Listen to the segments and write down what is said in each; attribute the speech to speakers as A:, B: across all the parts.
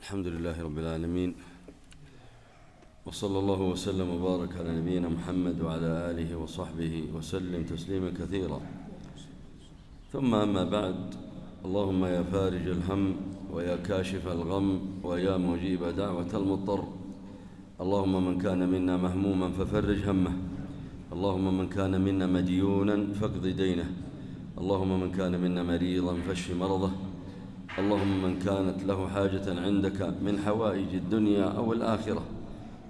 A: الحمد لله رب العالمين، وصلى الله وسلم وبارك على نبينا محمد وعلى آله وصحبه وسلم تسليما كثيرا. ثم أما بعد، اللهم يا فارج الهم ويا كاشف الغم ويا مجيب دعوة المضطر، اللهم من كان منا مهموما ففرج همه، اللهم من كان منا مديونا فاقض دينه، اللهم من كان منا مريضا فاشف مرضه، اللهم من كانت له حاجة عندك من حوائج الدنيا أو الآخرة،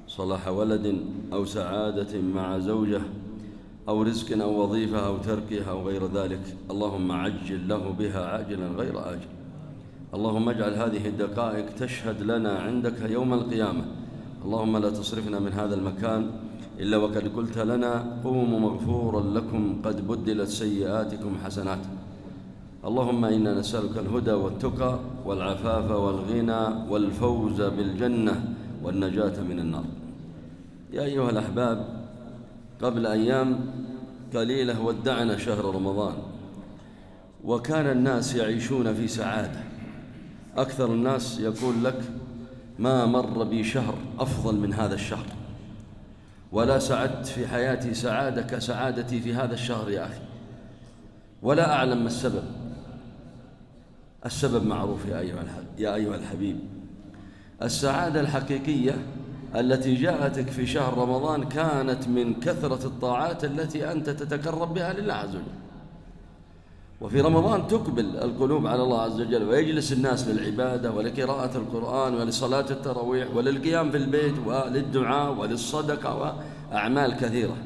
A: صلاح ولد أو سعادة مع زوجة أو رزق أو وظيفة أو تركها أو غير ذلك، اللهم عجل له بها عاجلا غير آجل. اللهم اجعل هذه الدقائق تشهد لنا عندك يوم القيامة. اللهم لا تصرفنا من هذا المكان إلا وقد قلت لنا قوموا مغفورا لكم قد بدلت سيئاتكم حسنات. اللهم إنا نسألك الهدى والتقى والعفاف والغنى والفوز بالجنة والنجاة من النار. يا أيها الأحباب، قبل أيام قليلة ودعنا شهر رمضان، وكان الناس يعيشون في سعادة. أكثر الناس يقول لك ما مر بي شهر أفضل من هذا الشهر، ولا سعدت في حياتي سعادة كسعادتي في هذا الشهر يا أخي. ولا أعلم ما السبب. السبب معروف يا أيها الحبيب. السعادة الحقيقية التي جاءتك في شهر رمضان كانت من كثرة الطاعات التي أنت تتقرب بها لله عز وجل. وفي رمضان تقبل القلوب على الله عز وجل، ويجلس الناس للعبادة ولقراءة القرآن ولصلاة التراويح وللقيام في البيت وللدعاء وللصدقة وأعمال كثيرة.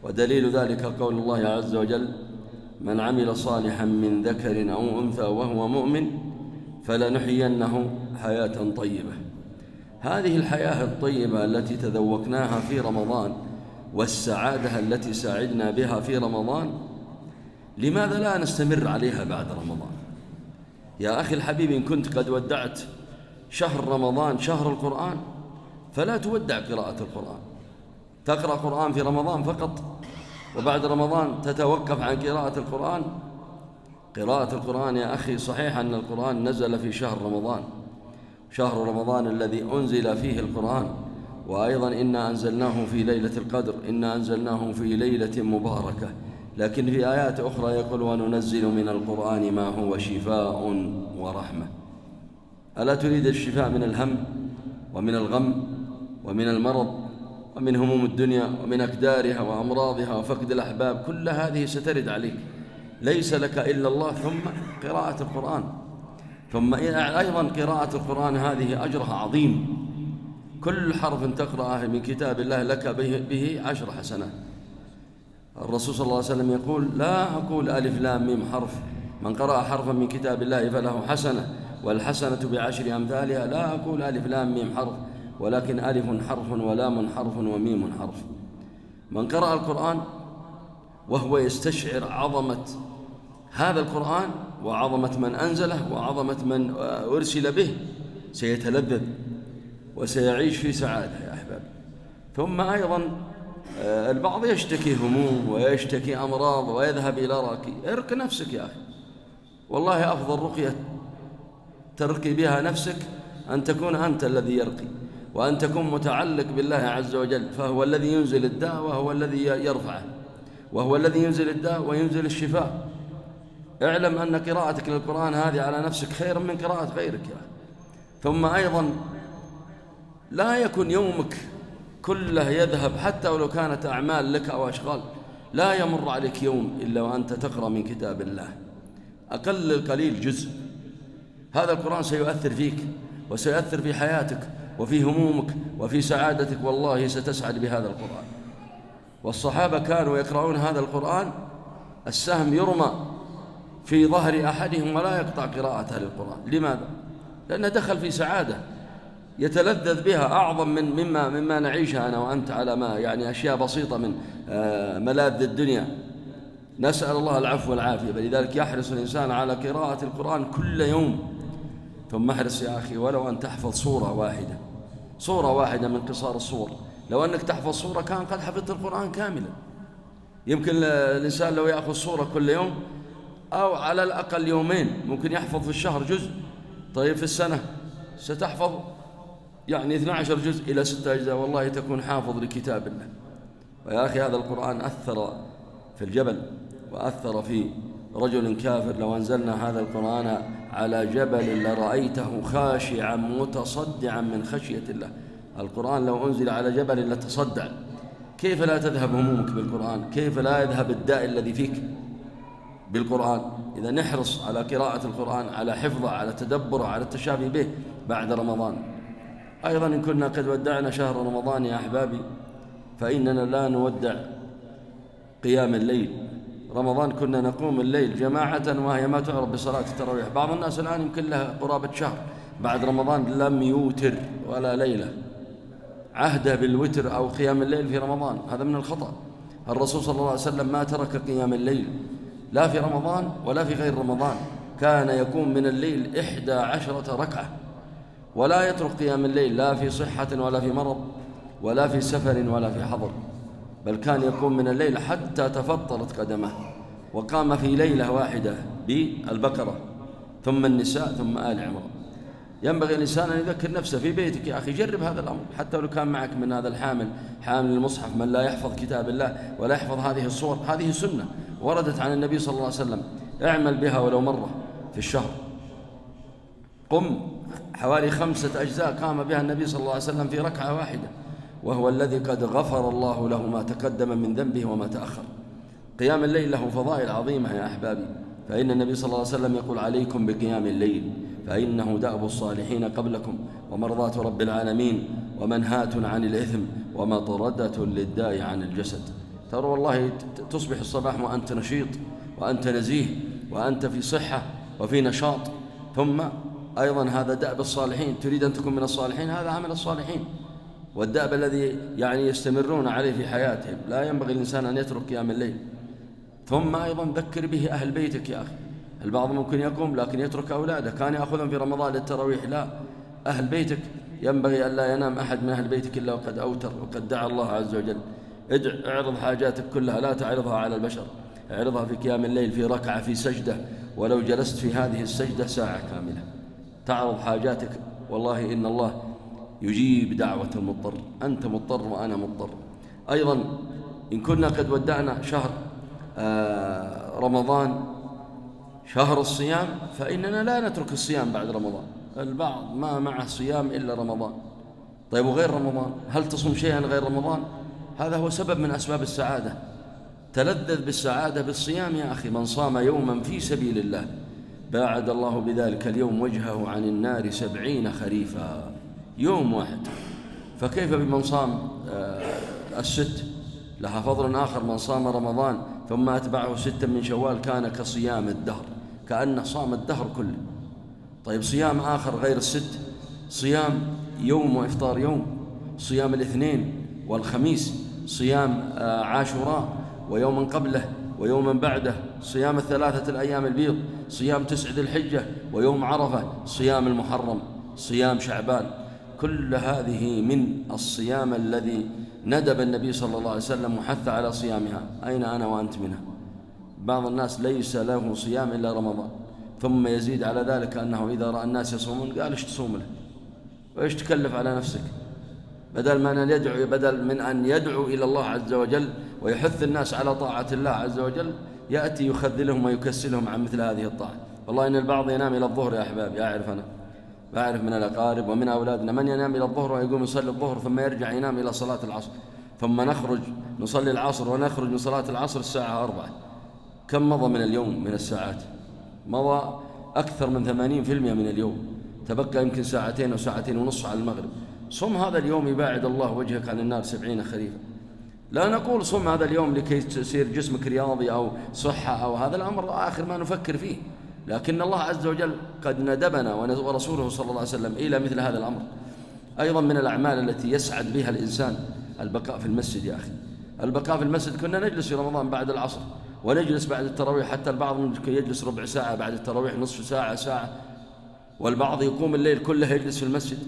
A: ودليل ذلك قول الله عز وجل: من عمل صالحا من ذكر أو أنثى وهو مؤمن فلنحيينه حياة طيبة. هذه الحياة الطيبة التي تذوقناها في رمضان والسعادة التي سعدنا بها في رمضان، لماذا لا نستمر عليها بعد رمضان؟ يا أخي الحبيب، إن كنت قد ودعت شهر رمضان شهر القرآن فلا تودع قراءة القرآن. تقرأ قرآن في رمضان فقط وبعد رمضان تتوقف عن قراءة القرآن؟ قراءة القرآن يا أخي، صحيح أن القرآن نزل في شهر رمضان، شهر رمضان الذي أنزل فيه القرآن، وأيضا إنا أنزلناه في ليلة القدر، إنا أنزلناه في ليلة مباركة. لكن في آيات أخرى يقول: وننزل من القرآن ما هو شفاء ورحمة. ألا تريد الشفاء من الهم ومن الغم ومن المرض ومن هموم الدنيا ومن أكدارها وأمراضها وفقد الأحباب؟ كل هذه سترد عليك، ليس لك إلا الله ثم قراءة القرآن. ثم أيضا قراءة القرآن هذه أجرها عظيم، كل حرف تقرأه من كتاب الله لك به 10 حسنات. الرسول صلى الله عليه وسلم يقول: لا أقول ألف لام ميم حرف، من قرأ حرفا من كتاب الله فله حسنة والحسنة ب10 أمثالها. لا أقول ألف لام ميم حرف، ولكن ألف حرف ولام حرف وميم حرف. من قرأ القرآن وهو يستشعر عظمة هذا القرآن وعظمة من أنزله وعظمة من أرسل به سيتلذذ وسيعيش في سعادة يا أحباب. ثم أيضا البعض يشتكي هموم ويشتكي أمراض ويذهب إلى راقي. ارق نفسك يا أخي، والله أفضل رقية ترقي بها نفسك أن تكون أنت الذي يرقي، وأن تكون متعلق بالله عز وجل، فهو الذي ينزل الداء وهو الذي يرفعه، وهو الذي ينزل الداء وينزل الشفاء. اعلم أن قراءتك للقرآن هذه على نفسك خير من قراءة غيرك يا أخي. ثم أيضا لا يكن يومك كله يذهب، حتى ولو كانت أعمال لك أو أشغال، لا يمر عليك يوم إلا وأنت تقرأ من كتاب الله أقل القليل جزء. هذا القرآن سيؤثر فيك وسيؤثر في حياتك وفي همومك وفي سعادتك، والله ستسعد بهذا القرآن. والصحابة كانوا يقرؤون هذا القرآن، السهم يرمى في ظهر أحدهم ولا يقطع قراءته للقرآن. لماذا؟ لأنه دخل في سعادة يتلذذ بها أعظم مما نعيشها أنا وأنت على ما يعني أشياء بسيطة من ملاذ الدنيا. نسأل الله العفو والعافية. فلذلك يحرص الإنسان على قراءة القرآن كل يوم. ثم احرص يا أخي ولو أن تحفظ صورة واحدة من قصار الصور. لو أنك تحفظ صورة كان قد حفظت القرآن كاملا. يمكن الإنسان لو يأخذ صورة كل يوم أو على الأقل يومين ممكن يحفظ في الشهر جزء. طيب في السنة ستحفظ يعني 12 جزء إلى 6 أجزاء، والله تكون حافظ لكتاب الله. ويا أخي هذا القرآن أثر في الجبل وأثر في رجل كافر. لو أنزلنا هذا القرآن على جبل لرأيته خاشعا متصدعا من خشية الله. القرآن لو أنزل على جبل لتصدع. كيف لا تذهب همومك بالقرآن؟ كيف لا يذهب الداء الذي فيك بالقرآن؟ إذا نحرص على قراءة القرآن، على حفظه، على تدبره، على التشافي به بعد رمضان. أيضا إن كنا قد ودعنا شهر رمضان يا أحبابي، فإننا لا نودع قيام الليل. رمضان كنا نقوم الليل جماعة وهي ما تعرف بصلاة التراويح. بعض الناس الآن يمكن له قرابة شهر بعد رمضان لم يوتر ولا ليلة. عهده بالوتر أو قيام الليل في رمضان هذا من الخطأ. الرسول صلى الله عليه وسلم ما ترك قيام الليل لا في رمضان ولا في غير رمضان، كان يقوم من الليل 11 ركعة، ولا يترك قيام الليل لا في صحة ولا في مرض ولا في سفر ولا في حضر، بل كان يقوم من الليل حتى تفطرت قدمه. وقام في ليلة واحدة بالبقرة ثم النساء ثم آل عمران. ينبغي الإنسان أن يذكر نفسه في بيتك يا أخي، جرب هذا الأمر، حتى لو كان معك من هذا حامل المصحف من لا يحفظ كتاب الله ولا يحفظ هذه الصور. هذه سنة وردت عن النبي صلى الله عليه وسلم، اعمل بها ولو مرة في الشهر. قم حوالي 5 أجزاء قام بها النبي صلى الله عليه وسلم في ركعة واحدة، وهو الذي قد غفر الله له ما تقدم من ذنبه وما تأخر. قيام الليل له فضائل عظيمة يا أحبابي، فإن النبي صلى الله عليه وسلم يقول عليكم بقيام الليل فإنه دأب الصالحين قبلكم ومرضاة رب العالمين ومنهاة عن الإثم ومطردة للداء عن الجسد. ترى والله تصبح الصباح وأنت نشيط وأنت نزيه وأنت في صحة وفي نشاط. ثم أيضا هذا دأب الصالحين، تريد أن تكون من الصالحين، هذا عمل الصالحين والدأب الذي يعني يستمرون عليه في حياتهم. لا ينبغي الإنسان أن يترك قيام الليل. ثم أيضا ذكر به أهل بيتك يا أخي. البعض ممكن يقوم لكن يترك أولاده، كان يأخذهم في رمضان للتراويح. لا، أهل بيتك ينبغي أن لا ينام أحد من أهل بيتك إلا وقد أوتر وقد دعا الله عز وجل. اعرض حاجاتك كلها، لا تعرضها على البشر، اعرضها في قيام الليل في ركعة في سجدة، ولو جلست في هذه السجدة ساعة كاملة تعرض حاجاتك. والله إن الله يجيب دعوة المضطر. أنت مضطر وأنا مضطر. أيضا إن كنا قد ودعنا شهر رمضان شهر الصيام، فإننا لا نترك الصيام بعد رمضان. البعض ما معه صيام إلا رمضان. طيب وغير رمضان هل تصوم شيئا غير رمضان؟ هذا هو سبب من أسباب السعادة. تلذذ بالسعادة بالصيام يا أخي. من صام يوما في سبيل الله باعد الله بذلك اليوم وجهه عن النار 70 خريفا. يوم واحد. فكيف بمن صام الست؟ لها فضل آخر. من صام رمضان ثم أتبعه 6 من شوال كان كصيام الدهر، كأنه صام الدهر كله. طيب صيام آخر غير الست، صيام يوم وإفطار يوم، صيام الاثنين والخميس، صيام عاشوراء ويوما قبله ويوما بعده، صيام 3 الأيام البيض، صيام 9 ذي الحجة ويوم عرفة، صيام المحرم، صيام شعبان. كل هذه من الصيام الذي ندب النبي صلى الله عليه وسلم وحث على صيامها. أين أنا وأنت منها؟ بعض الناس ليس له صيام إلا رمضان، ثم يزيد على ذلك أنه إذا رأى الناس يصومون قال إيش تصوم له وإيش تكلف على نفسك؟ بدل من أن يدعو إلى الله عز وجل ويحث الناس على طاعة الله عز وجل يأتي يخذلهم ويكسلهم عن مثل هذه الطاعة. والله إن البعض ينام إلى الظهر يا أحبابي. أعرف أنا، بعرف من الأقارب ومن أولادنا من ينام إلى الظهر ويقوم يصلي الظهر ثم يرجع ينام إلى صلاة العصر، ثم نخرج نصلي العصر ونخرج من صلاة العصر الساعة 4. كم مضى من اليوم من الساعات؟ مضى أكثر من 80% من اليوم، تبقى يمكن 2 أو 2.5 ساعة على المغرب. صم هذا اليوم يباعد الله وجهك عن النار 70 خريفا. لا نقول صم هذا اليوم لكي تصير جسمك رياضي أو صحة أو هذا الأمر آخر ما نفكر فيه، لكن الله عز وجل قد ندبنا ورسوله صلى الله عليه وسلم إلى مثل هذا الأمر. أيضا من الأعمال التي يسعد بها الإنسان البقاء في المسجد يا أخي. البقاء في المسجد. كنا نجلس في رمضان بعد العصر ونجلس بعد التراويح، حتى البعض ممكن يجلس ربع ساعة بعد التراويح، نصف ساعة، ساعة، والبعض يقوم الليل كله يجلس في المسجد.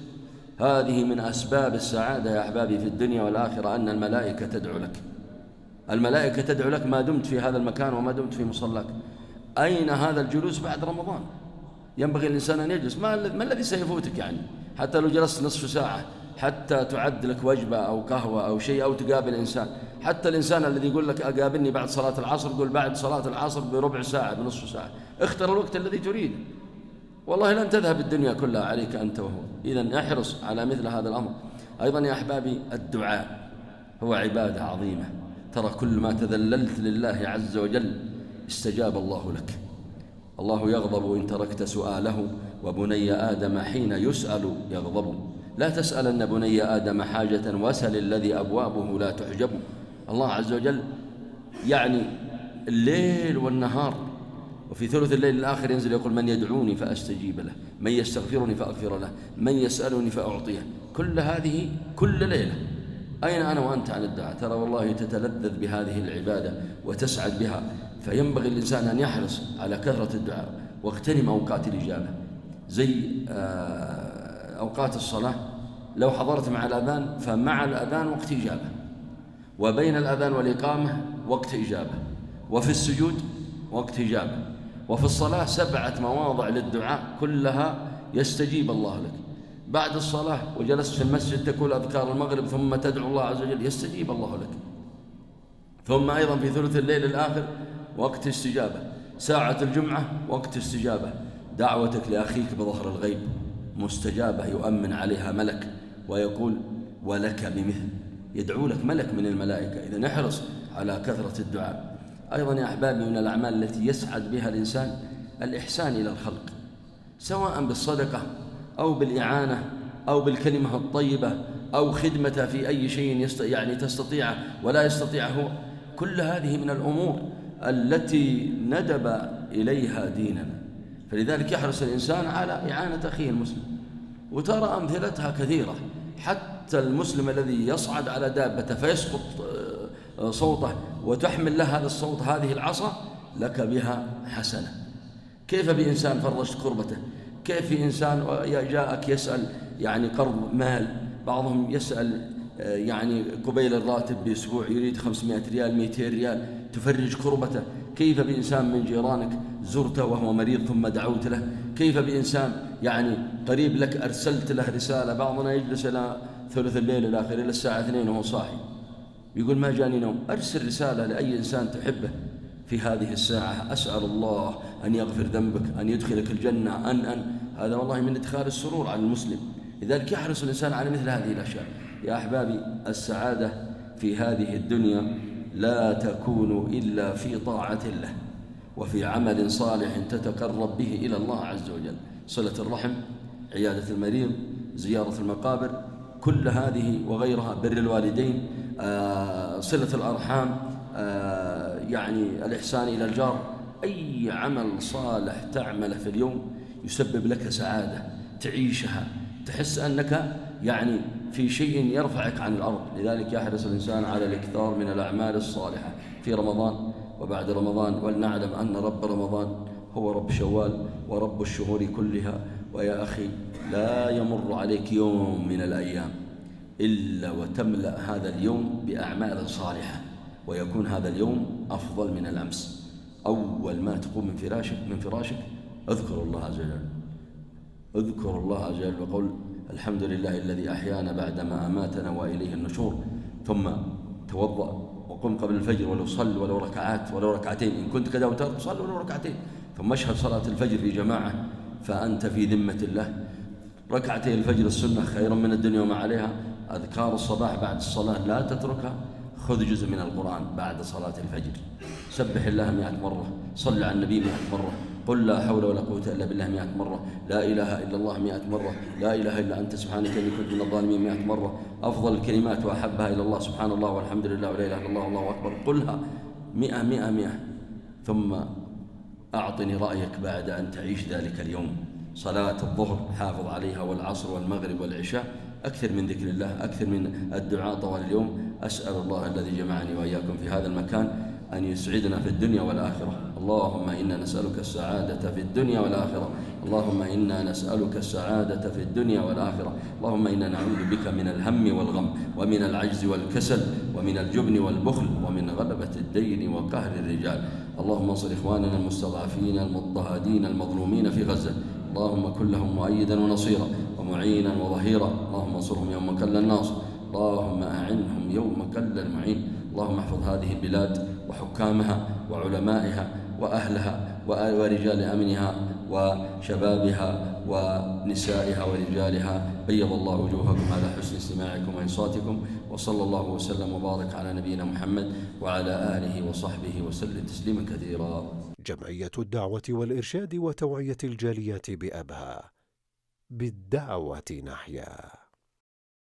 A: هذه من أسباب السعادة يا أحبابي في الدنيا والآخرة، أن الملائكة تدعو لك. الملائكة تدعو لك ما دمت في هذا المكان وما دمت في مصلاك. أين هذا الجلوس بعد رمضان؟ ينبغي الإنسان أن يجلس. ما الذي سيفوتك يعني؟ حتى لو جلست نصف ساعة حتى تعد لك وجبة أو قهوة أو شيء، أو تقابل إنسان. حتى الإنسان الذي يقول لك أقابلني بعد صلاة العصر، قل بعد صلاة العصر بربع ساعة بنصف ساعة، اختر الوقت الذي تريد. والله لن تذهب الدنيا كلها عليك أنت وهو. إذن احرص على مثل هذا الأمر. أيضا يا أحبابي، الدعاء هو عبادة عظيمة. ترى كل ما تذللت لله عز وجل استجاب الله لك. الله يغضب إن تركت سؤاله، وبني آدم حين يسأل يغضب. لا تسألن بني آدم حاجة، وسل الذي أبوابه لا تحجب. الله عز وجل يعني الليل والنهار، وفي ثلث الليل الآخر ينزل يقول: من يدعوني فأستجيب له، من يستغفرني فأغفر له، من يسألني فأعطيه. كل هذه كل ليلة. أين أنا وأنت عن الدعاء؟ ترى والله تتلذذ بهذه العبادة وتسعد بها. فينبغي الإنسان أن يحرص على كثرة الدعاء، واغتنم أوقات الإجابة. زي أوقات الصلاة، لو حضرت مع الأذان فمع الأذان وقت إجابة، وبين الأذان والإقامة وقت إجابة، وفي السجود وقت إجابة، وفي الصلاة 7 مواضع للدعاء كلها يستجيب الله لك. بعد الصلاة وجلست في المسجد تقول أذكار المغرب ثم تدعو الله عز وجل، يستجيب الله لك. ثم أيضا في ثلث الليل الآخر وقت استجابة. ساعة الجمعة وقت استجابة. دعوتك لأخيك بظهر الغيب مستجابة، يؤمن عليها ملك ويقول: ولك بمثل. يدعو لك ملك من الملائكة. إذن احرص على كثرة الدعاء. أيضا يا أحبابي، من الأعمال التي يسعد بها الإنسان الإحسان إلى الخلق، سواء بالصدقة أو بالإعانة أو بالكلمة الطيبة أو خدمة في أي شيء يعني تستطيعه ولا يستطيعه. كل هذه من الأمور التي ندب إليها ديننا. فلذلك يحرص الإنسان على إعانة أخيه المسلم. وترى أمثلتها كثيرة. حتى المسلم الذي يصعد على دابته فيسقط صوته وتحمل له هذا الصوت هذه العصا، لك بها حسنة. كيف بإنسان فرجت كربته؟ كيف في إنسان جاءك يسأل يعني قرض مال، بعضهم يسأل يعني قبيل الراتب بأسبوع يريد 500 ريال 200 ريال تفرج كربته. كيف بإنسان من جيرانك زرته وهو مريض ثم دعوت له؟ كيف بإنسان يعني قريب لك أرسلت له رسالة؟ بعضنا يجلس إلى ثلث الليل الآخر إلى الساعة 2 وهو صاحي يقول: ما جاني نوم. أرسل رسالة لأي إنسان تحبه في هذه الساعة: أسأل الله أن يغفر ذنبك، أن يدخلك الجنة، هذا والله من إدخال السرور على المسلم. لذلك يحرص الإنسان على مثل هذه الأشياء. يا أحبابي، السعادة في هذه الدنيا لا تكون إلا في طاعة الله وفي عمل صالح تتقرب به إلى الله عز وجل. صلة الرحم، عيادة المريض، زيارة المقابر، كل هذه وغيرها، بر الوالدين، صلة الأرحام، يعني الإحسان إلى الجار. أي عمل صالح تعمله في اليوم يسبب لك سعادة تعيشها، تحس أنك يعني في شيء يرفعك عن الأرض. لذلك يحرص الإنسان على الإكثار من الأعمال الصالحة في رمضان وبعد رمضان. ولنعلم أن رب رمضان هو رب شوال ورب الشهور كلها. ويا أخي، لا يمر عليك يوم من الأيام إلا وتملأ هذا اليوم بأعمال صالحة، ويكون هذا اليوم أفضل من الأمس. أول ما تقوم من فراشك اذكر الله عز وجل، اذكر الله عز وجل وقل: الحمد لله الذي أحيانا بعدما أماتنا وإليه النشور. ثم توضأ وقم قبل الفجر، ولو صل ولو ركعات ولو ركعتين، إن كنت كذا وترك صل ولو ركعتين. ثم اشهد صلاة الفجر في جماعة فأنت في ذمة الله. ركعتي الفجر السنة خير من الدنيا وما عليها. أذكار الصباح بعد الصلاة لا تتركها. خذ جزء من القرآن بعد صلاة الفجر. سبح الله 100 مرة، صل على النبي 100 مرة، قل لا حول ولا قوة إلا بالله 100 مرة، لا إله إلا الله 100 مرة، لا إله إلا أنت سبحانك إني كنت من الظالمين 100 مرة. أفضل الكلمات وأحبها إلى الله سبحان الله والحمد لله ولا إله إلا الله والله أكبر. قلها 100. ثم أعطني رأيك بعد أن تعيش ذلك اليوم. صلاة الظهر حافظ عليها، والعصر والمغرب والعشاء. أكثر من ذكر الله، أكثر من الدعاء طوال اليوم. أسأل الله الذي جمعني وإياكم في هذا المكان أن يسعدنا في الدنيا والآخرة. اللهم إنا نسألك السعادة في الدنيا والآخرة. اللهم إنا نسألك السعادة في الدنيا والآخرة. اللهم إنا نعوذ بك من الهم والغم ومن العجز والكسل ومن الجبن والبخل ومن غلبة الدين وقهر الرجال. اللهم انصر إخواننا المستضعفين المضطهدين المظلومين في غزة اللهم كن لهم مؤيدا ونصيرا ومعينا وظهيرا، اللهم انصرهم يوم كل الناصر، اللهم أعنهم يوم كل المعين. اللهم احفظ هذه البلاد وحكامها وعلمائها وأهلها ورجال أمنها وشبابها ونسائها ورجالها. بيض الله وجوهكم على حسن استماعكم وإنصاتكم، وصلى الله وسلم وبارك على نبينا محمد وعلى آله وصحبه وسلم تسليما كثيرا.
B: جمعية الدعوة والإرشاد وتوعية الجاليات بأبها، بالدعوة نحيا.